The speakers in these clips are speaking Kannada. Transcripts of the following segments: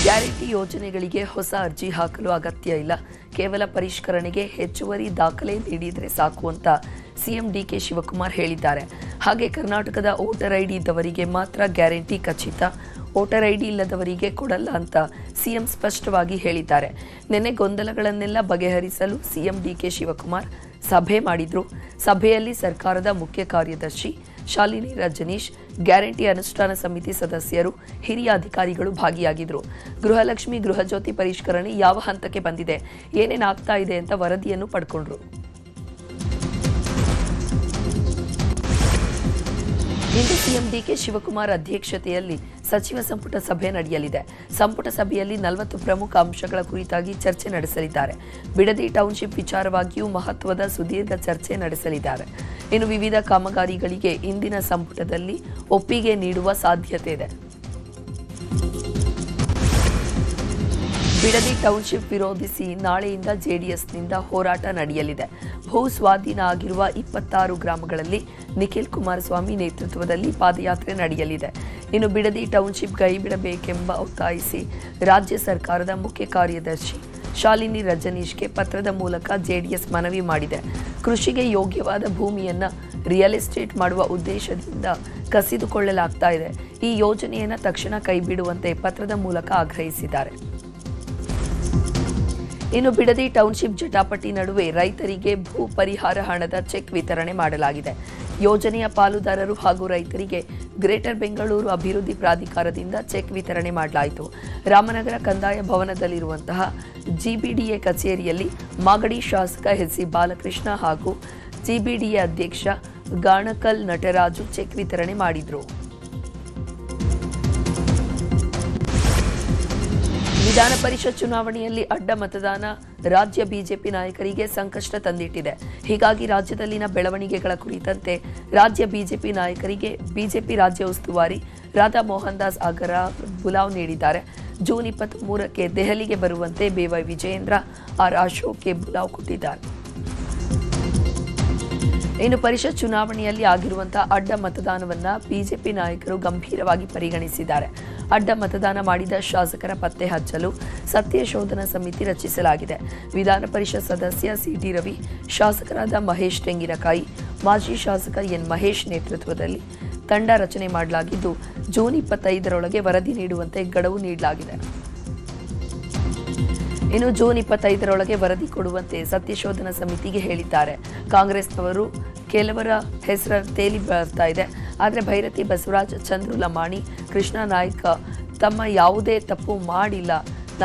ಗ್ಯಾರಂಟಿ ಯೋಜನೆಗಳಿಗೆ ಹೊಸ ಅರ್ಜಿ ಹಾಕಲು ಅಗತ್ಯ ಇಲ್ಲ, ಕೇವಲ ಪರಿಷ್ಕರಣೆಗೆ ಹೆಚ್ಚುವರಿ ದಾಖಲೆ ನೀಡಿದರೆ ಸಾಕು ಅಂತ ಸಿಎಂ ಡಿಕೆ ಶಿವಕುಮಾರ್ ಹೇಳಿದ್ದಾರೆ. ಹಾಗೆ ಕರ್ನಾಟಕದ ವೋಟರ್ ಐಡಿ ಇದ್ದವರಿಗೆ ಮಾತ್ರ ಗ್ಯಾರಂಟಿ ಖಚಿತ, ವೋಟರ್ ಐಡಿ ಇಲ್ಲದವರಿಗೆ ಕೊಡಲ್ಲ ಅಂತ ಸಿಎಂ ಸ್ಪಷ್ಟವಾಗಿ ಹೇಳಿದ್ದಾರೆ. ನಿನ್ನೆ ಗೊಂದಲಗಳನ್ನೆಲ್ಲ ಬಗೆಹರಿಸಲು ಸಿಎಂ ಡಿಕೆ ಶಿವಕುಮಾರ್ ಸಭೆ ಮಾಡಿದ್ರು. ಸಭೆಯಲ್ಲಿ ಸರ್ಕಾರದ ಮುಖ್ಯ ಕಾರ್ಯದರ್ಶಿ ಶಾಲಿನಿ ರಜನೀಶ್, ಗ್ಯಾರಂಟಿ ಅನುಷ್ಠಾನ ಸಮಿತಿ ಸದಸ್ಯರು, ಹಿರಿಯ ಅಧಿಕಾರಿಗಳು ಭಾಗಿಯಾಗಿದ್ದರು. ಗೃಹಲಕ್ಷ್ಮಿ ಗೃಹಜ್ಯೋತಿ ಪರಿಷ್ಕರಣೆ ಯಾವ ಹಂತಕ್ಕೆ ಬಂದಿದೆ, ಏನೇನಾಗ್ತಾ ಇದೆ ಅಂತ ವರದಿಯನ್ನು ಪಡ್ಕೊಂಡ್ರು. ಇಂದು ಸಿಎಂ ಡಿಕೆ ಶಿವಕುಮಾರ್ ಅಧ್ಯಕ್ಷತೆಯಲ್ಲಿ ಸಚಿವ ಸಂಪುಟ ಸಭೆ ನಡೆಯಲಿದೆ. ಸಂಪುಟ ಸಭೆಯಲ್ಲಿ 40 ಪ್ರಮುಖ ಅಂಶಗಳ ಕುರಿತಾಗಿ ಚರ್ಚೆ ನಡೆಸಲಿದ್ದಾರೆ. ಬಿಡದಿ ಟೌನ್ಶಿಪ್ ವಿಚಾರವಾಗಿಯೂ ಮಹತ್ವದ ಸುದೀರ್ಘ ಚರ್ಚೆ ನಡೆಸಲಿದ್ದಾರೆ. ಇನ್ನು ವಿವಿಧ ಕಾಮಗಾರಿಗಳಿಗೆ ಇಂದಿನ ಸಂಪುಟದಲ್ಲಿ ಒಪ್ಪಿಗೆ ನೀಡುವ ಸಾಧ್ಯತೆ ಇದೆ. ಬಿಡದಿ ಟೌನ್ಶಿಪ್ ವಿರೋಧಿಸಿ ನಾಳೆಯಿಂದ ಜೆಡಿಎಸ್ನಿಂದ ಹೋರಾಟ ನಡೆಯಲಿದೆ. ಭೂ ಸ್ವಾಧೀನ ಆಗಿರುವ 26 ಗ್ರಾಮಗಳಲ್ಲಿ ನಿಖಿಲ್ ಕುಮಾರಸ್ವಾಮಿ ನೇತೃತ್ವದಲ್ಲಿ ಪಾದಯಾತ್ರೆ ನಡೆಯಲಿದೆ. ಇನ್ನು ಬಿಡದಿ ಟೌನ್ಶಿಪ್ ಕೈಬಿಡಬೇಕೆಂಬ ಒತ್ತಾಯಿಸಿ ರಾಜ್ಯ ಸರ್ಕಾರದ ಮುಖ್ಯ ಕಾರ್ಯದರ್ಶಿ ಶಾಲಿನಿ ರಜನೀಶ್ಗೆ ಪತ್ರದ ಮೂಲಕ ಜೆಡಿಎಸ್ ಮನವಿ ಮಾಡಿದೆ. ಕೃಷಿಗೆ ಯೋಗ್ಯವಾದ ಭೂಮಿಯನ್ನು ರಿಯಲ್ ಎಸ್ಟೇಟ್ ಮಾಡುವ ಉದ್ದೇಶದಿಂದ ಕಸಿದುಕೊಳ್ಳಲಾಗ್ತಾ ಇದೆ. ಈ ಯೋಜನೆಯನ್ನು ತಕ್ಷಣ ಕೈಬಿಡುವಂತೆ ಪತ್ರದ ಮೂಲಕ ಆಗ್ರಹಿಸಿದ್ದಾರೆ. ಇನ್ನು ಬಿಡದಿ ಟೌನ್ಶಿಪ್ ಜಟಾಪಟಿ ನಡುವೆ ರೈತರಿಗೆ ಭೂ ಪರಿಹಾರ ಹಣದ ಚೆಕ್ ವಿತರಣೆ ಮಾಡಲಾಗಿದೆ. ಯೋಜನೆಯ ಪಾಲುದಾರರು ಹಾಗೂ ರೈತರಿಗೆ ಗ್ರೇಟರ್ ಬೆಂಗಳೂರು ಅಭಿವೃದ್ಧಿ ಪ್ರಾಧಿಕಾರದಿಂದ ಚೆಕ್ ವಿತರಣೆ ಮಾಡಲಾಯಿತು. ರಾಮನಗರ ಕಂದಾಯ ಭವನದಲ್ಲಿರುವಂತಹ ಜಿಬಿಡಿಎ ಕಚೇರಿಯಲ್ಲಿ ಮಾಗಡಿ ಶಾಸಕ ಎಸ್.ಸಿ. ಬಾಲಕೃಷ್ಣ ಹಾಗೂ ಜಿಬಿಡಿಎ ಅಧ್ಯಕ್ಷ ಗಾಣಕಲ್ ನಟರಾಜು ಚೆಕ್ ವಿತರಣೆ ಮಾಡಿದರು. ವಿಧಾನ ಪರಿಷತ್ ಚುನಾವಣೆಯಲ್ಲಿ ಅಡ್ಡ ಮತದಾನ ರಾಜ್ಯ ಬಿಜೆಪಿ ನಾಯಕರಿಗೆ ಸಂಕಷ್ಟ ತಂದಿಟ್ಟಿದೆ. ಹೀಗಾಗಿ ರಾಜ್ಯದಲ್ಲಿನ ಬೆಳವಣಿಗೆಗಳ ಕುರಿತಂತೆ ರಾಜ್ಯ ಬಿಜೆಪಿ ನಾಯಕರಿಗೆ ಬಿಜೆಪಿ ರಾಜ್ಯ ಉಸ್ತುವಾರಿ ರಾಧಾ ಮೋಹನ್ ದಾಸ್ ಆಗರ ಬುಲಾವ್ ನೀಡಿದ್ದಾರೆ. ಜೂನ್ 23ಕ್ಕೆ ದೆಹಲಿಗೆ ಬರುವಂತೆ ಬಿವೈ ವಿಜಯೇಂದ್ರ ಆರ್ ಅಶೋಕ್ಗೆ ಬುಲಾವ್ ಕೊಟ್ಟಿದ್ದಾರೆ. ಇನ್ನು ಪರಿಷತ್ ಚುನಾವಣೆಯಲ್ಲಿ ಆಗಿರುವಂತಹ ಅಡ್ಡ ಮತದಾನವನ್ನ ಬಿಜೆಪಿ ನಾಯಕರು ಗಂಭೀರವಾಗಿ ಪರಿಗಣಿಸಿದ್ದಾರೆ. ಅಡ್ಡ ಮತದಾನ ಮಾಡಿದ ಶಾಸಕರ ಪತ್ತೆ ಹಚ್ಚಲು ಸತ್ಯ ಶೋಧನಾ ಸಮಿತಿ ರಚಿಸಲಾಗಿದೆ. ವಿಧಾನ ಪರಿಷತ್ ಸದಸ್ಯ ಸಿಟಿ ರವಿ, ಶಾಸಕರಾದ ಮಹೇಶ್ ತೆಂಗಿನಕಾಯಿ, ಮಾಜಿ ಶಾಸಕ ಎನ್ ಮಹೇಶ್ ನೇತೃತ್ವದಲ್ಲಿ ತಂಡ ರಚನೆ ಮಾಡಲಾಗಿದ್ದು ಜೂನ್ 25ರೊಳಗೆ ವರದಿ ನೀಡುವಂತೆ ಗಡುವು ನೀಡಲಾಗಿದೆ. ಇನ್ನು ಜೂನ್ 25ರೊಳಗೆ ವರದಿ ಕೊಡುವಂತೆ ಸತ್ಯಶೋಧನಾ ಸಮಿತಿಗೆ ಹೇಳಿದ್ದಾರೆ. ಕಾಂಗ್ರೆಸ್ನವರು ಕೆಲವರ ಹೆಸರು ತೇಲಿ ಬರ್ತಾ ಇದೆ. ಆದರೆ ಭೈರತಿ ಬಸವರಾಜ್, ಚಂದ್ರು ಲಮಾಣಿ, ಕೃಷ್ಣ ನಾಯ್ಕ ತಮ್ಮ ಯಾವುದೇ ತಪ್ಪು ಮಾಡಿಲ್ಲ,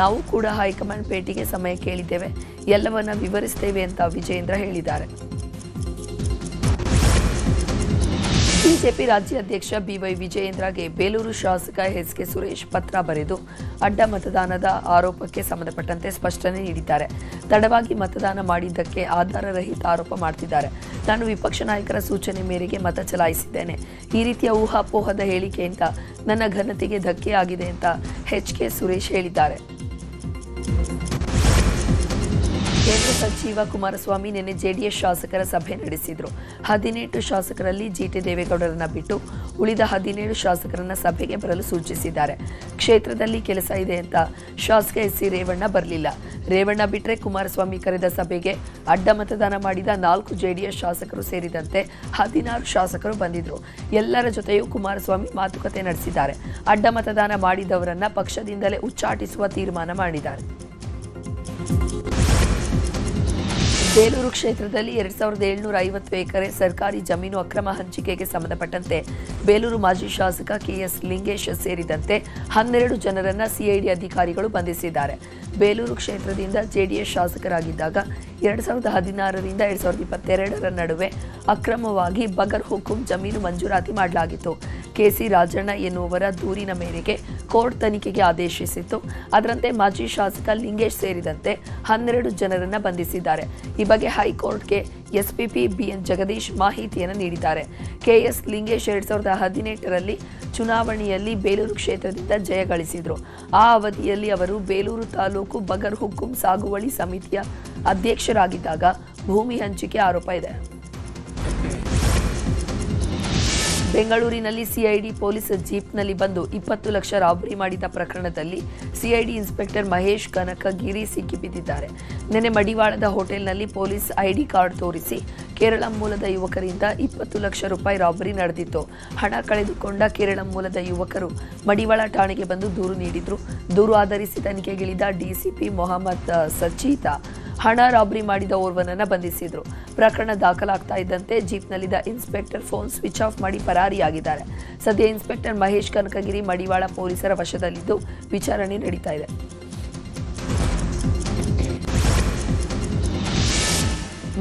ನಾವು ಕೂಡ ಹೈಕಮಾಂಡ್ ಭೇಟಿಗೆ ಸಮಯ ಕೇಳಿದ್ದೇವೆ, ಎಲ್ಲವನ್ನ ವಿವರಿಸುತ್ತೇವೆ ಅಂತ ವಿಜಯೇಂದ್ರ ಹೇಳಿದ್ದಾರೆ. ಬಿಜೆಪಿ ರಾಜ್ಯಾಧ್ಯಕ್ಷ ಬಿವೈ ವಿಜಯೇಂದ್ರಗೆ ಬೇಲೂರು ಶಾಸಕ ಎಸ್ ಕೆ ಸುರೇಶ್ ಪತ್ರ ಬರೆದು ಅಡ್ಡ ಮತದಾನದ ಆರೋಪಕ್ಕೆ ಸಂಬಂಧಪಟ್ಟಂತೆ ಸ್ಪಷ್ಟನೆ ನೀಡಿದ್ದಾರೆ. ತಡವಾಗಿ ಮತದಾನ ಮಾಡಿದ್ದಕ್ಕೆ ಆಧಾರರಹಿತ ಆರೋಪ ಮಾಡ್ತಿದ್ದಾರೆ. ನಾನು ವಿಪಕ್ಷ ನಾಯಕರ ಸೂಚನೆ ಮೇರೆಗೆ ಮತ ಚಲಾಯಿಸಿದ್ದೇನೆ. ಈ ರೀತಿಯ ಊಹಾಪೋಹದ ಹೇಳಿಕೆಯಿಂದ ನನ್ನ ಘನತೆಗೆ ಧಕ್ಕೆ ಆಗಿದೆ ಅಂತ ಎಚ್ ಕೆ ಸುರೇಶ್ ಹೇಳಿದ್ದಾರೆ. ಕೇಂದ್ರ ಸಚಿವ ಕುಮಾರಸ್ವಾಮಿ ನಿನ್ನೆ ಜೆಡಿಎಸ್ ಶಾಸಕರ ಸಭೆ ನಡೆಸಿದರು. 18 ಶಾಸಕರಲ್ಲಿ ಜಿಟಿ ದೇವೇಗೌಡರನ್ನ ಬಿಟ್ಟು ಉಳಿದ 17 ಶಾಸಕರನ್ನ ಸಭೆಗೆ ಬರಲು ಸೂಚಿಸಿದ್ದಾರೆ. ಕ್ಷೇತ್ರದಲ್ಲಿ ಕೆಲಸ ಇದೆ ಅಂತ ಶಾಸಕ ಎಸ್.ಸಿ. ರೇವಣ್ಣ ಬರಲಿಲ್ಲ. ರೇವಣ್ಣ ಬಿಟ್ಟರೆ ಕುಮಾರಸ್ವಾಮಿ ಕರೆದ ಸಭೆಗೆ ಅಡ್ಡ ಮತದಾನ ಮಾಡಿದ 4 ಜೆಡಿಎಸ್ ಶಾಸಕರು ಸೇರಿದಂತೆ 16 ಶಾಸಕರು ಬಂದಿದ್ರು. ಎಲ್ಲರ ಜೊತೆಯೂ ಕುಮಾರಸ್ವಾಮಿ ಮಾತುಕತೆ ನಡೆಸಿದ್ದಾರೆ. ಅಡ್ಡ ಮತದಾನ ಮಾಡಿದವರನ್ನ ಪಕ್ಷದಿಂದಲೇ ಉಚ್ಚಾಟಿಸುವ ತೀರ್ಮಾನ ಮಾಡಿದ್ದಾರೆ. ಬೇಲೂರು ಕ್ಷೇತ್ರದಲ್ಲಿ 2750 ಎಕರೆ ಸರ್ಕಾರಿ ಜಮೀನು ಅಕ್ರಮ ಹಂಚಿಕೆಗೆ ಸಂಬಂಧಪಟ್ಟಂತೆ ಬೇಲೂರು ಮಾಜಿ ಶಾಸಕ ಕೆಎಸ್ ಲಿಂಗೇಶ್ ಸೇರಿದಂತೆ 12 ಜನರನ್ನ ಸಿಐಡಿ ಅಧಿಕಾರಿಗಳು ಬಂಧಿಸಿದ್ದಾರೆ. ಬೇಲೂರು ಕ್ಷೇತ್ರದಿಂದ ಜೆಡಿಎಸ್ ಶಾಸಕರಾಗಿದ್ದಾಗ 2016ರಿಂದ 2022ರ ನಡುವೆ ಅಕ್ರಮವಾಗಿ ಬಗರ್ ಹುಕುಂ ಜಮೀನು ಮಂಜೂರಾತಿ ಮಾಡಲಾಗಿತ್ತು. ಕೆಸಿ ರಾಜಣ್ಣ ಎನ್ನುವರ ದೂರಿನ ಮೇರೆಗೆ ಕೋರ್ಟ್ ತನಿಖೆಗೆ ಆದೇಶಿಸಿತ್ತು. ಅದರಂತೆ ಮಾಜಿ ಶಾಸಕ ಲಿಂಗೇಶ್ ಸೇರಿದಂತೆ 12 ಜನರನ್ನ ಬಂಧಿಸಿದ್ದಾರೆ. ಈ ಬಗ್ಗೆ ಹೈಕೋರ್ಟ್ಗೆ ಎಸ್ಪಿಪಿ ಬಿಎನ್ ಜಗದೀಶ್ ಮಾಹಿತಿಯನ್ನು ನೀಡಿದ್ದಾರೆ. ಕೆಎಸ್ ಲಿಂಗೇಶ್ 2018ರಲ್ಲಿ ಚುನಾವಣೆಯಲ್ಲಿ ಬೇಲೂರು ಕ್ಷೇತ್ರದಿಂದ ಜಯ ಗಳಿಸಿದ್ರು. ಆ ಅವಧಿಯಲ್ಲಿ ಅವರು ಬೇಲೂರು ತಾಲೂಕು ಬಗರ್ ಹುಕುಂ ಸಾಗುವಳಿ ಸಮಿತಿಯ ಅಧ್ಯಕ್ಷರಾಗಿದ್ದಾಗ ಭೂಮಿ ಹಂಚಿಕೆ ಆರೋಪ ಇದೆ. ಬೆಂಗಳೂರಿನಲ್ಲಿ ಸಿಐಡಿ ಪೊಲೀಸ್ ಜೀಪ್ನಲ್ಲಿ ಬಂದು 20 ಲಕ್ಷ ರಾಬರಿ ಮಾಡಿದ ಪ್ರಕರಣದಲ್ಲಿ ಸಿಐಡಿ ಇನ್ಸ್ಪೆಕ್ಟರ್ ಮಹೇಶ್ ಕನಕಗಿರಿ ಸಿಕ್ಕಿಬಿದ್ದಿದ್ದಾರೆ. ನಿನ್ನೆ ಮಡಿವಾಳದ ಹೋಟೆಲ್ನಲ್ಲಿ ಪೊಲೀಸ್ ಐಡಿ ಕಾರ್ಡ್ ತೋರಿಸಿ ಕೇರಳ ಮೂಲದ ಯುವಕರಿಂದ 20 ಲಕ್ಷ ರೂಪಾಯಿ ರಾಬರಿ ನಡೆದಿತ್ತು. ಹಣ ಕಳೆದುಕೊಂಡ ಕೇರಳ ಮೂಲದ ಯುವಕರು ಮಡಿವಾಳ ಠಾಣೆಗೆ ಬಂದು ದೂರು ನೀಡಿದ್ರು. ದೂರು ಆಧರಿಸಿ ತನಿಖೆಗಿಳಿದ ಡಿಸಿಪಿ ಮೊಹಮ್ಮದ್ ಸಚೀತ ಹಣ ರಾಬರಿ ಮಾಡಿದ ಓರ್ವನನ್ನ ಬಂಧಿಸಿದ್ರು. ಪ್ರಕರಣ ದಾಖಲಾಗ್ತಾ ಇದ್ದಂತೆ ಜೀಪ್ನಲ್ಲಿದ್ದ ಇನ್ಸ್ಪೆಕ್ಟರ್ ಫೋನ್ ಸ್ವಿಚ್ ಆಫ್ ಮಾಡಿ ಪರಾರಿಯಾಗಿದ್ದಾರೆ. ಸದ್ಯ ಇನ್ಸ್ಪೆಕ್ಟರ್ ಮಹೇಶ್ ಕನಕಗಿರಿ ಮಡಿವಾಳ ಪೊಲೀಸರ ವಶದಲ್ಲಿದ್ದು ವಿಚಾರಣೆ ನಡೀತಾ ಇದೆ.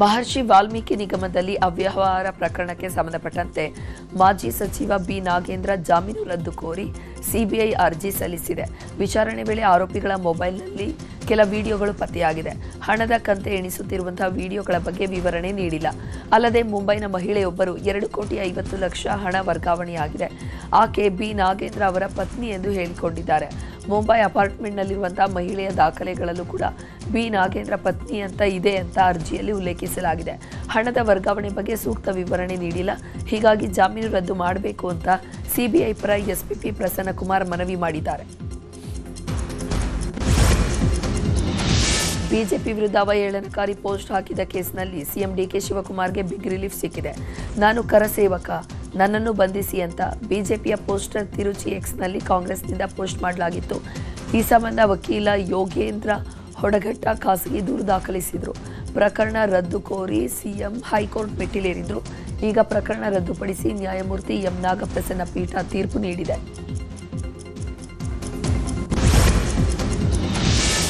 ಮಹರ್ಷಿ ವಾಲ್ಮೀಕಿ ನಿಗಮದಲ್ಲಿ ಅವ್ಯವಹಾರ ಪ್ರಕರಣಕ್ಕೆ ಸಂಬಂಧಪಟ್ಟಂತೆ ಮಾಜಿ ಸಚಿವ ಬಿ ನಾಗೇಂದ್ರ ಜಾಮೀನು ರದ್ದು ಕೋರಿ ಸಿಬಿಐ ಅರ್ಜಿ ಸಲ್ಲಿಸಿದೆ. ವಿಚಾರಣೆ ವೇಳೆ ಆರೋಪಿಗಳ ಮೊಬೈಲ್ನಲ್ಲಿ ಕೆಲ ವಿಡಿಯೋಗಳು ಪತ್ತೆಯಾಗಿದೆ. ಹಣದ ಕಂತೆ ಎಣಿಸುತ್ತಿರುವಂತಹ ವಿಡಿಯೋಗಳ ಬಗ್ಗೆ ವಿವರಣೆ ನೀಡಿಲ್ಲ. ಅಲ್ಲದೆ ಮುಂಬೈನ ಮಹಿಳೆಯೊಬ್ಬರು 2,50,00,000 ಹಣ ವರ್ಗಾವಣೆಯಾಗಿದೆ. ಆಕೆ ಬಿ ನಾಗೇಂದ್ರ ಅವರ ಪತ್ನಿ ಎಂದು ಹೇಳಿಕೊಂಡಿದ್ದಾರೆ. ಮುಂಬೈ ಅಪಾರ್ಟ್ಮೆಂಟ್ನಲ್ಲಿರುವಂತಹ ಮಹಿಳೆಯ ದಾಖಲೆಗಳಲ್ಲೂ ಕೂಡ ಬಿ ನಾಗೇಂದ್ರ ಪತ್ನಿ ಅಂತ ಇದೆ ಅಂತ ಅರ್ಜಿಯಲ್ಲಿ ಉಲ್ಲೇಖಿಸಲಾಗಿದೆ. ಹಣದ ವರ್ಗಾವಣೆ ಬಗ್ಗೆ ಸೂಕ್ತ ವಿವರಣೆ ನೀಡಿಲ್ಲ. ಹೀಗಾಗಿ ಜಾಮೀನು ರದ್ದು ಮಾಡಬೇಕು ಅಂತ ಸಿಬಿಐ ಪರ ಎಸ್ಪಿಪಿ ಪ್ರಸನ್ನಕುಮಾರ್ ಮನವಿ ಮಾಡಿದ್ದಾರೆ. ಬಿಜೆಪಿ ವಿರುದ್ಧ ಅವಹೇಳನಕಾರಿ ಪೋಸ್ಟ್ ಹಾಕಿದ ಕೇಸ್ನಲ್ಲಿ ಸಿಎಂ ಡಿಕೆ ಶಿವಕುಮಾರ್ಗೆ ಬಿಗ್ ರಿಲೀಫ್ ಸಿಕ್ಕಿದೆ. ನಾನು ಕರಸೇವಕ, ನನ್ನನ್ನು ಬಂಧಿಸಿ ಅಂತ ಬಿಜೆಪಿಯ ಪೋಸ್ಟರ್ ತಿರುಚಿ ಎಕ್ಸ್ನಲ್ಲಿ ಕಾಂಗ್ರೆಸ್ನಿಂದ ಪೋಸ್ಟ್ ಮಾಡಲಾಗಿತ್ತು. ಈ ಸಂಬಂಧ ವಕೀಲ ಯೋಗೇಂದ್ರ ಹೊಡಘಟ್ಟ ಖಾಸಗಿ ದೂರು ದಾಖಲಿಸಿದ್ರು. ಪ್ರಕರಣ ರದ್ದು ಕೋರಿ ಸಿಎಂ ಹೈಕೋರ್ಟ್ ಮೆಟ್ಟಿಲೇರಿದ್ರು. ಈಗ ಪ್ರಕರಣ ರದ್ದುಪಡಿಸಿ ನ್ಯಾಯಮೂರ್ತಿ ಎಂ ನಾಗಪ್ರಸನ್ನ ಪೀಠ ತೀರ್ಪು ನೀಡಿದೆ.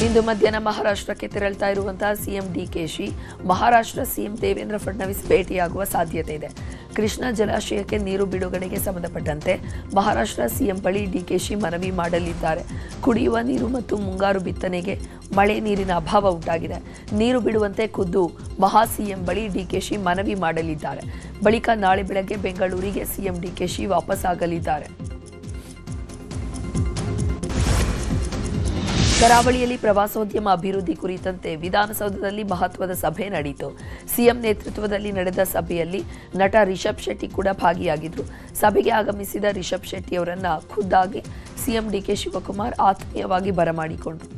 ಇಂದು ಮಧ್ಯಾಹ್ನ ಮಹಾರಾಷ್ಟ್ರಕ್ಕೆ ತೆರಳುತ್ತಾ ಇರುವಂತಹ ಸಿಎಂ ಡಿಕೆಶಿ ಮಹಾರಾಷ್ಟ್ರ ಸಿಎಂ ದೇವೇಂದ್ರ ಫಡ್ನವೀಸ್ ಭೇಟಿಯಾಗುವ ಸಾಧ್ಯತೆ ಇದೆ. ಕೃಷ್ಣಾ ಜಲಾಶಯಕ್ಕೆ ನೀರು ಬಿಡುಗಡೆಗೆ ಸಂಬಂಧಪಟ್ಟಂತೆ ಮಹಾರಾಷ್ಟ್ರ ಸಿಎಂ ಬಳಿ ಡಿಕೆಶಿ ಮನವಿ ಮಾಡಲಿದ್ದಾರೆ. ಕುಡಿಯುವ ನೀರು ಮತ್ತು ಮುಂಗಾರು ಬಿತ್ತನೆಗೆ ಮಳೆ ನೀರಿನ ಅಭಾವ ಉಂಟಾಗಿದೆ. ನೀರು ಬಿಡುವಂತೆ ಖುದ್ದು ಮಹಾ ಸಿಎಂ ಬಳಿ ಡಿಕೆಶಿ ಮನವಿ ಮಾಡಲಿದ್ದಾರೆ. ಬಳಿಕ ನಾಳೆ ಬೆಳಗ್ಗೆ ಬೆಂಗಳೂರಿಗೆ ಸಿಎಂ ಡಿಕೆಶಿ ವಾಪಸ್ ಆಗಲಿದ್ದಾರೆ. ಕರಾವಳಿಯಲ್ಲಿ ಪ್ರವಾಸೋದ್ಯಮ ಅಭಿವೃದ್ಧಿ ಕುರಿತಂತೆ ವಿಧಾನಸೌಧದಲ್ಲಿ ಮಹತ್ವದ ಸಭೆ ನಡೆಯಿತು. ಸಿಎಂ ನೇತೃತ್ವದಲ್ಲಿ ನಡೆದ ಸಭೆಯಲ್ಲಿ ನಟ ರಿಷಬ್ ಶೆಟ್ಟಿ ಕೂಡ ಭಾಗಿಯಾಗಿದ್ದರು. ಸಭೆಗೆ ಆಗಮಿಸಿದ ರಿಷಬ್ ಶೆಟ್ಟಿ ಅವರನ್ನ ಖುದ್ದಾಗಿ ಸಿಎಂ ಡಿಕೆ ಶಿವಕುಮಾರ್ ಆತ್ಮೀಯವಾಗಿ ಬರಮಾಡಿಕೊಂಡರು.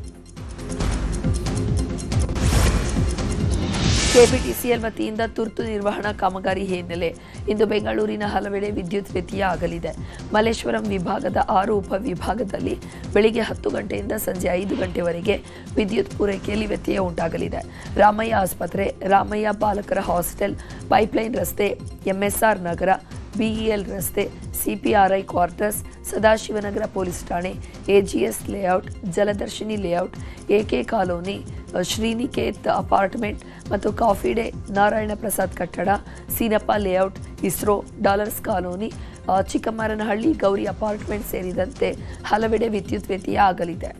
ಕೆಪಿಟಿಸಿಎಲ್ ವತಿಯಿಂದ ತುರ್ತು ನಿರ್ವಹಣಾ ಕಾಮಗಾರಿ ಹಿನ್ನೆಲೆ ಇಂದು ಬೆಂಗಳೂರಿನ ಹಲವೆಡೆ ವಿದ್ಯುತ್ ವ್ಯತ್ಯಯ ಆಗಲಿದೆ. ಮಲ್ಲೇಶ್ವರಂ ವಿಭಾಗದ 6 ಉಪವಿಭಾಗದಲ್ಲಿ ಬೆಳಿಗ್ಗೆ 10 ಗಂಟೆಯಿಂದ ಸಂಜೆ 5 ಗಂಟೆವರೆಗೆ ವಿದ್ಯುತ್ ಪೂರೈಕೆಯಲ್ಲಿ ವ್ಯತ್ಯಯ ಉಂಟಾಗಲಿದೆ. ರಾಮಯ್ಯ ಆಸ್ಪತ್ರೆ, ರಾಮಯ್ಯ ಬಾಲಕರ ಹಾಸ್ಟೆಲ್, ಪೈಪ್ಲೈನ್ ರಸ್ತೆ, ಎಂಎಸ್ಆರ್ ನಗರ, ಬಿಇಎಲ್ ರಸ್ತೆ, ಸಿಪಿಆರ್ಐ ಕ್ವಾರ್ಟರ್ಸ್, ಸದಾಶಿವನಗರ ಪೊಲೀಸ್ ಠಾಣೆ, AGS layout, Jaladarshini layout, AK colony, Sriniketh apartment ಮತ್ತು ಕಾಫಿ ಡೇ, ನಾರಾಯಣ ಪ್ರಸಾದ್ ಕಟ್ಟಡ, Seenappa layout, ISRO, dollars colony, Chikkammaranahalli, Gowri apartment ಸೇರಿದಂತೆ ಹಲವೆಡೆ ವಿದ್ಯುತ್ ವ್ಯತ್ಯಯ ಆಗಲಿದೆ.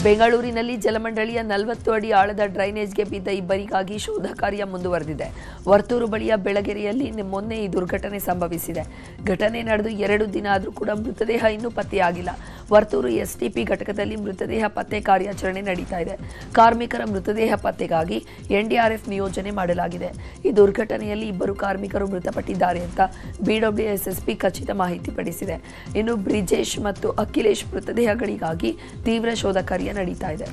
ಬೆಂಗಳೂರಿನಲ್ಲಿ ಜಲಮಂಡಳಿಯ 40 ಅಡಿ ಆಳದ ಡ್ರೈನೇಜ್ಗೆ ಬಿದ್ದ ಇಬ್ಬರಿಗಾಗಿ ಶೋಧ ಕಾರ್ಯ ಮುಂದುವರೆದಿದೆ. ವರ್ತೂರು ಬಳಿಯ ಬೆಳಗೆರೆಯಲ್ಲಿ ಮೊನ್ನೆ ಈ ದುರ್ಘಟನೆ ಸಂಭವಿಸಿದೆ. ಘಟನೆ ನಡೆದು 2 ದಿನ ಆದರೂ ಕೂಡ ಮೃತದೇಹ ಇನ್ನೂ ಪತ್ತೆಯಾಗಿಲ್ಲ. ವರ್ತೂರು ಎಸ್ಟಿಪಿ ಘಟಕದಲ್ಲಿ ಮೃತದೇಹ ಪತ್ತೆ ಕಾರ್ಯಾಚರಣೆ ನಡೀತಾ ಇದೆ. ಕಾರ್ಮಿಕರ ಮೃತದೇಹ ಪತ್ತೆಗಾಗಿ ಎನ್ಡಿಆರ್ಎಫ್ ನಿಯೋಜನೆ ಮಾಡಲಾಗಿದೆ. ಈ ದುರ್ಘಟನೆಯಲ್ಲಿ 2 ಕಾರ್ಮಿಕರು ಮೃತಪಟ್ಟಿದ್ದಾರೆ ಅಂತ ಬಿಡಬ್ಲ್ಯೂಎಸ್ಎಸ್ಪಿ ಖಚಿತ ಮಾಹಿತಿ ಪಡಿಸಿದೆ. ಇನ್ನು ಬ್ರಿಜೇಶ್ ಮತ್ತು ಅಖಿಲೇಶ್ ಮೃತದೇಹಗಳಿಗಾಗಿ ತೀವ್ರ ಶೋಧ ಕಾರ್ಯ ನಡೀತಾ ಇದೆ.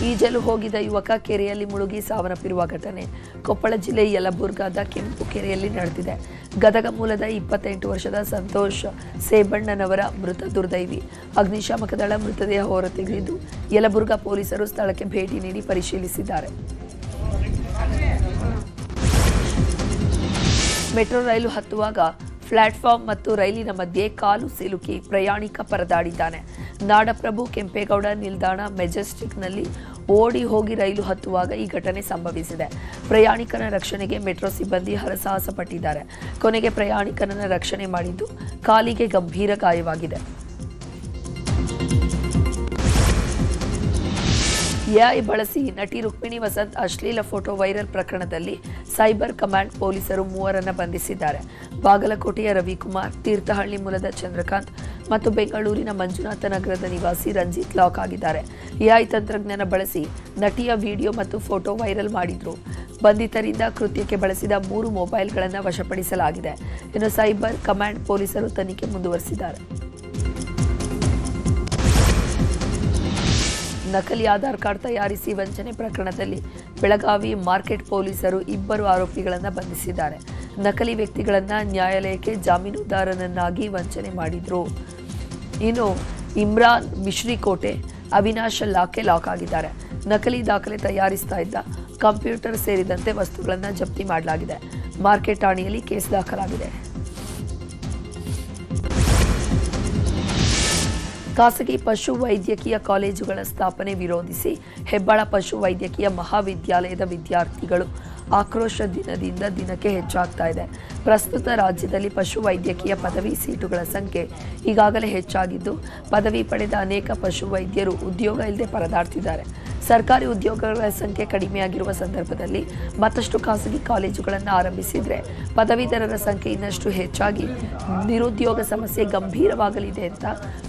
ಈಜಲು ಹೋಗಿದ್ದ ಯುವಕ ಕೆರೆಯಲ್ಲಿ ಮುಳುಗಿ ಸಾವನ್ನಪ್ಪಿರುವ ಘಟನೆ ಕೊಪ್ಪಳ ಜಿಲ್ಲೆ ಯಲಬುರ್ಗಾದ ಕೆಂಪು ಕೆರೆಯಲ್ಲಿ ನಡೆದಿದೆ. ಗದಗ ಮೂಲದ 28 ವರ್ಷದ ಸಂತೋಷ್ ಸೇಬಣ್ಣನವರ ಮೃತ ದುರ್ದೈವಿ. ಅಗ್ನಿಶಾಮಕ ದಳ ಮೃತದೇಹ ಹೊರತೆಗೆದಿದ್ದು ಯಲಬುರ್ಗಾ ಪೊಲೀಸರು ಸ್ಥಳಕ್ಕೆ ಭೇಟಿ ನೀಡಿ ಪರಿಶೀಲಿಸಿದ್ದಾರೆ. ಮೆಟ್ರೋ ರೈಲು ಹತ್ತುವಾಗ ಪ್ಲಾಟ್ಫಾರ್ಮ್ ಮತ್ತು ರೈಲಿನ ಮಧ್ಯೆ ಕಾಲು ಸಿಲುಕಿ ಪ್ರಯಾಣಿಕ ಪರದಾಡಿದ್ದಾನೆ. ನಾಡಪ್ರಭು ಕೆಂಪೇಗೌಡ ನಿಲ್ದಾಣ ಮೆಜೆಸ್ಟಿಕ್ನಲ್ಲಿ ಓಡಿ ಹೋಗಿ ರೈಲು ಹತ್ತುವಾಗ ಈ ಘಟನೆ ಸಂಭವಿಸಿದೆ. ಪ್ರಯಾಣಿಕನ ರಕ್ಷಣೆಗೆ ಮೆಟ್ರೋ ಸಿಬ್ಬಂದಿ ಹರಸಾಹಸ ಪಟ್ಟಿದ್ದಾರೆ. ಕೊನೆಗೆ ಪ್ರಯಾಣಿಕನನ್ನ ರಕ್ಷಣೆ ಮಾಡಿದ್ದು ಕಾಲಿಗೆ ಗಂಭೀರ ಗಾಯವಾಗಿದೆ. ಎಐ ಬಳಸಿ ನಟಿ ರುಕ್ಮಿಣಿ ವಸಂತ್ ಅಶ್ಲೀಲ ಫೋಟೋ ವೈರಲ್ ಪ್ರಕರಣದಲ್ಲಿ ಸೈಬರ್ ಕಮಾಂಡ್ ಪೊಲೀಸರು 3 ಬಂಧಿಸಿದ್ದಾರೆ. ಬಾಗಲಕೋಟೆಯ ರವಿಕುಮಾರ್, ತೀರ್ಥಹಳ್ಳಿ ಮೂಲದ ಚಂದ್ರಕಾಂತ್ ಮತ್ತು ಬೆಂಗಳೂರಿನ ಮಂಜುನಾಥ ನಗರದ ನಿವಾಸಿ ರಂಜಿತ್ ಲಾಕ್ ಆಗಿದ್ದಾರೆ. ಎಐ ತಂತ್ರಜ್ಞಾನ ಬಳಸಿ ನಟಿಯ ವಿಡಿಯೋ ಮತ್ತು ಫೋಟೋ ವೈರಲ್ ಮಾಡಿದ್ರು. ಬಂಧಿತರಿಂದ ಕೃತ್ಯಕ್ಕೆ ಬಳಸಿದ 3 ಮೊಬೈಲ್ಗಳನ್ನು ವಶಪಡಿಸಲಾಗಿದೆ. ಇನ್ನು ಸೈಬರ್ ಕಮಾಂಡ್ ಪೊಲೀಸರು ತನಿಖೆ ಮುಂದುವರೆಸಿದ್ದಾರೆ. ನಕಲಿ ಆಧಾರ್ ಕಾರ್ಡ್ ತಯಾರಿಸಿ ವಂಚನೆ ಪ್ರಕರಣದಲ್ಲಿ ಬೆಳಗಾವಿ ಮಾರ್ಕೆಟ್ ಪೊಲೀಸರು 2 ಆರೋಪಿಗಳನ್ನು ಬಂಧಿಸಿದ್ದಾರೆ. ನಕಲಿ ವ್ಯಕ್ತಿಗಳನ್ನು ನ್ಯಾಯಾಲಯಕ್ಕೆ ಜಾಮೀನುದಾರನನ್ನಾಗಿ ವಂಚನೆ ಮಾಡಿದ್ರು. ಇನ್ನು ಇಮ್ರಾನ್ ಮಿಶ್ರಿಕೋಟೆ, ಅವಿನಾಶ್ ಲಾಕ್ ಆಗಿದ್ದಾರೆ. ನಕಲಿ ದಾಖಲೆ ತಯಾರಿಸ್ತಾ ಇದ್ದ ಕಂಪ್ಯೂಟರ್ ಸೇರಿದಂತೆ ವಸ್ತುಗಳನ್ನು ಜಪ್ತಿ ಮಾಡಲಾಗಿದೆ. ಮಾರ್ಕೆಟ್ ಠಾಣೆಯಲ್ಲಿ ಕೇಸ್ ದಾಖಲಾಗಿದೆ. ಖಾಸಗಿ ಪಶು ವೈದ್ಯಕೀಯ ಕಾಲೇಜುಗಳ ಸ್ಥಾಪನೆ ವಿರೋಧಿಸಿ ಹೆಬ್ಬಾಳ ಪಶು ವೈದ್ಯಕೀಯ ಮಹಾವಿದ್ಯಾಲಯದ ವಿದ್ಯಾರ್ಥಿಗಳು ಆಕ್ರೋಶ ದಿನದಿಂದ ದಿನಕ್ಕೆ ಹೆಚ್ಚಾಗ್ತಾ ಇದೆ. ಪ್ರಸ್ತುತ ರಾಜ್ಯದಲ್ಲಿ ಪಶು ವೈದ್ಯಕೀಯ ಪದವಿ ಸೀಟುಗಳ ಸಂಖ್ಯೆ ಈಗಾಗಲೇ ಹೆಚ್ಚಾಗಿದ್ದು, ಪದವಿ ಪಡೆದ ಅನೇಕ ಪಶು ವೈದ್ಯರು ಉದ್ಯೋಗ ಇಲ್ಲದೆ ಪರದಾಡ್ತಿದ್ದಾರೆ. ಸರ್ಕಾರಿ ಉದ್ಯೋಗಗಳ ಸಂಖ್ಯೆ ಕಡಿಮೆಯಾಗಿರುವ ಸಂದರ್ಭದಲ್ಲಿ ಮತ್ತಷ್ಟು ಖಾಸಗಿ ಕಾಲೇಜುಗಳನ್ನು ಆರಂಭಿಸಿದರೆ ಪದವೀಧರರ ಸಂಖ್ಯೆ ಇನ್ನಷ್ಟು ಹೆಚ್ಚಾಗಿ ನಿರುದ್ಯೋಗ ಸಮಸ್ಯೆ ಗಂಭೀರವಾಗಲಿದೆ ಅಂತ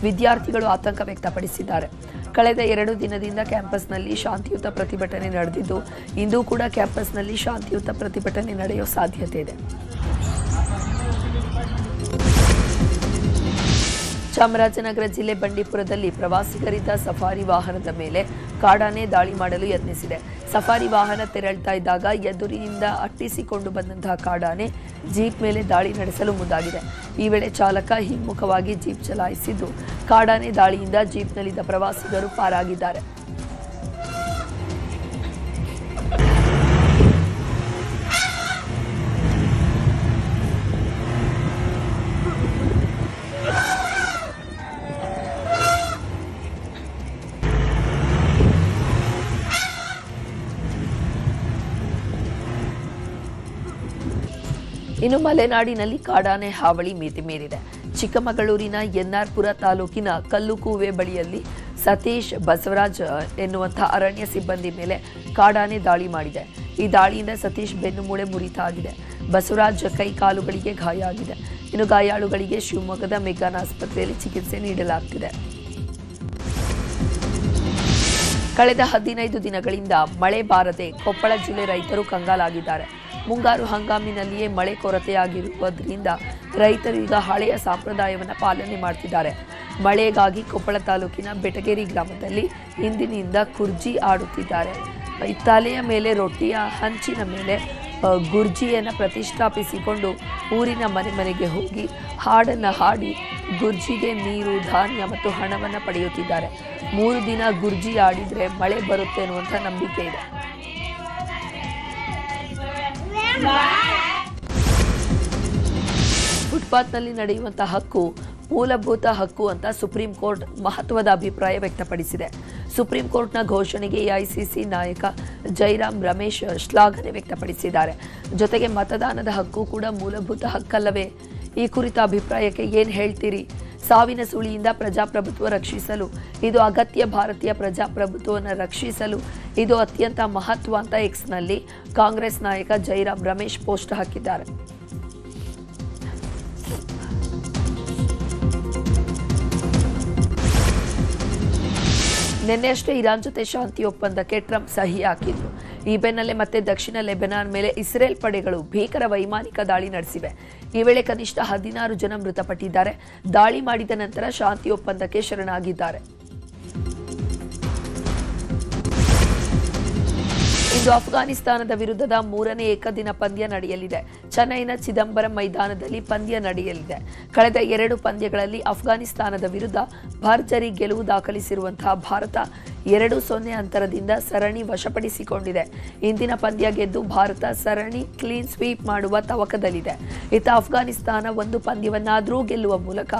ವಿದ್ಯಾರ್ಥಿಗಳು ಆತಂಕ ವ್ಯಕ್ತಪಡಿಸಿದ್ದಾರೆ. ಕಳೆದ 2 ದಿನದಿಂದ ಕ್ಯಾಂಪಸ್ನಲ್ಲಿ ಶಾಂತಿಯುತ ಪ್ರತಿಭಟನೆ ನಡೆದಿದ್ದು, ಇಂದು ಕೂಡ ಕ್ಯಾಂಪಸ್ನಲ್ಲಿ ಶಾಂತಿಯುತ ಪ್ರತಿಭಟನೆ ನಡೆಯುವ ಸಾಧ್ಯತೆ ಇದೆ. ಚಾಮರಾಜನಗರ ಜಿಲ್ಲೆ ಬಂಡೀಪುರದಲ್ಲಿ ಪ್ರವಾಸಿಗರಿದ್ದ ಸಫಾರಿ ವಾಹನದ ಮೇಲೆ ಕಾಡಾನೆ ದಾಳಿ ಮಾಡಲು ಯತ್ನಿಸಿದೆ. ಸಫಾರಿ ವಾಹನ ತೆರಳ್ತಾ ಇದ್ದಾಗ ಎದುರಿನಿಂದ ಅಟ್ಟಿಸಿಕೊಂಡು ಬಂದಂತಹ ಕಾಡಾನೆ ಜೀಪ್ ಮೇಲೆ ದಾಳಿ ನಡೆಸಲು ಮುಂದಾಗಿದೆ. ಈ ವೇಳೆ ಚಾಲಕ ಹಿಮ್ಮುಖವಾಗಿ ಜೀಪ್ ಚಲಾಯಿಸಿದ್ದು, ಕಾಡಾನೆ ದಾಳಿಯಿಂದ ಜೀಪ್ನಲ್ಲಿದ್ದ ಪ್ರವಾಸಿಗರು ಪಾರಾಗಿದ್ದಾರೆ. ಇನ್ನು ಮಲೆನಾಡಿನಲ್ಲಿ ಕಾಡಾನೆ ಹಾವಳಿ ಮಿತಿ ಮೀರಿದೆ. ಚಿಕ್ಕಮಗಳೂರಿನ ಎನ್ಆರ್ಪುರ ತಾಲೂಕಿನ ಕಲ್ಲುಕೂವೆ ಬಳಿಯಲ್ಲಿ ಸತೀಶ್ ಬಸವರಾಜ್ ಎನ್ನುವಂತಹ ಅರಣ್ಯ ಸಿಬ್ಬಂದಿ ಮೇಲೆ ಕಾಡಾನೆ ದಾಳಿ ಮಾಡಿದೆ. ಈ ದಾಳಿಯಿಂದ ಸತೀಶ್ ಬೆನ್ನುಮೂಳೆ ಮುರಿತ ಆಗಿದೆ. ಬಸವರಾಜ್ ಕೈ ಕಾಲುಗಳಿಗೆ ಗಾಯ ಆಗಿದೆ. ಇನ್ನು ಗಾಯಾಳುಗಳಿಗೆ ಶಿವಮೊಗ್ಗದ ಮೆಗ್ಗಾನ್ ಆಸ್ಪತ್ರೆಯಲ್ಲಿ ಚಿಕಿತ್ಸೆ ನೀಡಲಾಗುತ್ತಿದೆ. ಕಳೆದ 15 ದಿನಗಳಿಂದ ಮಳೆ ಬಾರದೆ ಕೊಪ್ಪಳ ಜಿಲ್ಲೆ ರೈತರು ಕಂಗಾಲಾಗಿದ್ದಾರೆ. ಮುಂಗಾರು ಹಂಗಾಮಿನಲ್ಲಿಯೇ ಮಳೆ ಕೊರತೆಯಾಗಿರುವುದರಿಂದ ರೈತರು ಈಗ ಹಳೆಯ ಸಂಪ್ರದಾಯವನ್ನು ಪಾಲನೆ ಮಾಡ್ತಿದ್ದಾರೆ. ಮಳೆಗಾಗಿ ಕೊಪ್ಪಳ ತಾಲೂಕಿನ ಬೆಟಗೇರಿ ಗ್ರಾಮದಲ್ಲಿ ಇಂದಿನಿಂದ ಕುರ್ಜಿ ಆಡುತ್ತಿದ್ದಾರೆ. ತಲೆಯ ಮೇಲೆ ರೊಟ್ಟಿಯ ಹಂಚಿನ ಮೇಲೆ ಗುರ್ಜಿಯನ್ನು ಪ್ರತಿಷ್ಠಾಪಿಸಿಕೊಂಡು ಊರಿನ ಮನೆ ಮನೆಗೆ ಹೋಗಿ ಹಾಡನ್ನು ಹಾಡಿ ಗುರ್ಜಿಗೆ ನೀರು, ಧಾನ್ಯ ಮತ್ತು ಹಣವನ್ನು ಪಡೆಯುತ್ತಿದ್ದಾರೆ. 3 ದಿನ ಗುರ್ಜಿ ಆಡಿದರೆ ಮಳೆ ಬರುತ್ತೆ ಅನ್ನುವಂಥ ನಂಬಿಕೆ ಇದೆ. ಫುಟ್ಪಾತ್ನಲ್ಲಿ ನಡೆಯುವಂತಹ ಹಕ್ಕು ಮೂಲಭೂತ ಹಕ್ಕು ಅಂತ ಸುಪ್ರೀಂ ಕೋರ್ಟ್ ಮಹತ್ವದ ಅಭಿಪ್ರಾಯ ವ್ಯಕ್ತಪಡಿಸಿದೆ. ಸುಪ್ರೀಂ ಕೋರ್ಟ್ನ ಘೋಷಣೆಗೆ ಎಐಸಿಸಿ ನಾಯಕ ಜೈರಾಮ್ ರಮೇಶ್ ಶ್ಲಾಘನೆ ವ್ಯಕ್ತಪಡಿಸಿದ್ದಾರೆ. ಜೊತೆಗೆ ಮತದಾನದ ಹಕ್ಕು ಕೂಡ ಮೂಲಭೂತ ಹಕ್ಕಲ್ಲವೇ? ಈ ಕುರಿತ ಅಭಿಪ್ರಾಯಕ್ಕೆ ಏನು ಹೇಳ್ತೀರಿ? ಸಾವಿನ ಸುಳಿಯಿಂದ ಪ್ರಜಾಪ್ರಭುತ್ವ ರಕ್ಷಿಸಲು ಇದು ಅಗತ್ಯ. ಭಾರತೀಯ ಪ್ರಜಾಪ್ರಭುತ್ವವನ್ನು ರಕ್ಷಿಸಲು ಇದು ಅತ್ಯಂತ ಮಹತ್ವ ಅಂತ ಎಕ್ಸ್ನಲ್ಲಿ ಕಾಂಗ್ರೆಸ್ ನಾಯಕ ಜೈರಾಮ್ ರಮೇಶ್ ಪೋಸ್ಟ್ ಹಾಕಿದ್ದಾರೆ. ನಿನ್ನೆಯಷ್ಟೇ ಇರಾನ್ ಜೊತೆ ಶಾಂತಿ ಒಪ್ಪಂದಕ್ಕೆ ಟ್ರಂಪ್ ಸಹಿ ಹಾಕಿದ್ರು. ಈ ಬೆನ್ನಲ್ಲೇ ಮತ್ತೆ ದಕ್ಷಿಣ ಲೆಬನಾನ್ ಮೇಲೆ ಇಸ್ರೇಲ್ ಪಡೆಗಳು ಭೀಕರ ವೈಮಾನಿಕ ದಾಳಿ ನಡೆಸಿವೆ. ಈ ವೇಳೆ ಕನಿಷ್ಠ 16 ಜನ ಮೃತಪಟ್ಟಿದ್ದಾರೆ. ದಾಳಿ ಮಾಡಿದ ನಂತರ ಶಾಂತಿ ಒಪ್ಪಂದಕ್ಕೆ ಶರಣಾಗಿದ್ದಾರೆ. ಇಂದು ಅಫ್ಘಾನಿಸ್ತಾನದ ವಿರುದ್ಧದ 3ನೇ ಏಕದಿನ ಪಂದ್ಯ ನಡೆಯಲಿದೆ. ಚೆನ್ನೈನ ಚಿದಂಬರಂ ಮೈದಾನದಲ್ಲಿ ಪಂದ್ಯ ನಡೆಯಲಿದೆ. ಕಳೆದ 2 ಪಂದ್ಯಗಳಲ್ಲಿ ಅಫ್ಘಾನಿಸ್ತಾನದ ವಿರುದ್ಧ ಭರ್ಜರಿ ಗೆಲುವು ದಾಖಲಿಸಿರುವಂತಹ ಭಾರತ 2-0 ಅಂತರದಿಂದ ಸರಣಿ ವಶಪಡಿಸಿಕೊಂಡಿದೆ. ಇಂದಿನ ಪಂದ್ಯ ಗೆದ್ದು ಭಾರತ ಸರಣಿ ಕ್ಲೀನ್ ಸ್ವೀಪ್ ಮಾಡುವ ತವಕದಲ್ಲಿದೆ. ಇತ್ತ ಅಫ್ಘಾನಿಸ್ತಾನ 1 ಪಂದ್ಯವನ್ನಾದರೂ ಗೆಲ್ಲುವ ಮೂಲಕ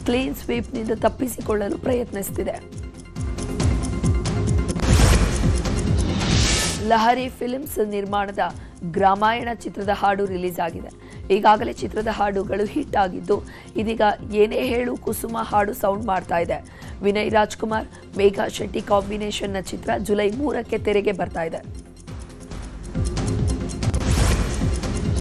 ಕ್ಲೀನ್ ಸ್ವೀಪ್ನಿಂದ ತಪ್ಪಿಸಿಕೊಳ್ಳಲು ಪ್ರಯತ್ನಿಸುತ್ತಿದೆ. ಲಹರಿ ಫಿಲ್ಮ್ಸ್ ನಿರ್ಮಾಣದ ಗ್ರಾಮಾಯಣ ಚಿತ್ರದ ಹಾಡು ರಿಲೀಸ್ ಆಗಿದೆ. ಈಗಾಗಲೇ ಚಿತ್ರದ ಹಾಡುಗಳು ಹಿಟ್ ಆಗಿದ್ದು ಇದೀಗ ಏನೇ ಹೇಳು ಕುಸುಮ ಹಾಡು ಸೌಂಡ್ ಮಾಡ್ತಾ ಇದೆ. ವಿನಯ್ ರಾಜ್ಕುಮಾರ್, ಮೇಘಾ ಶೆಟ್ಟಿ ಕಾಂಬಿನೇಷನ್ನ ಚಿತ್ರ ಜುಲೈ 3ಕ್ಕೆ ತೆರೆಗೆ ಬರ್ತಾ ಇದೆ.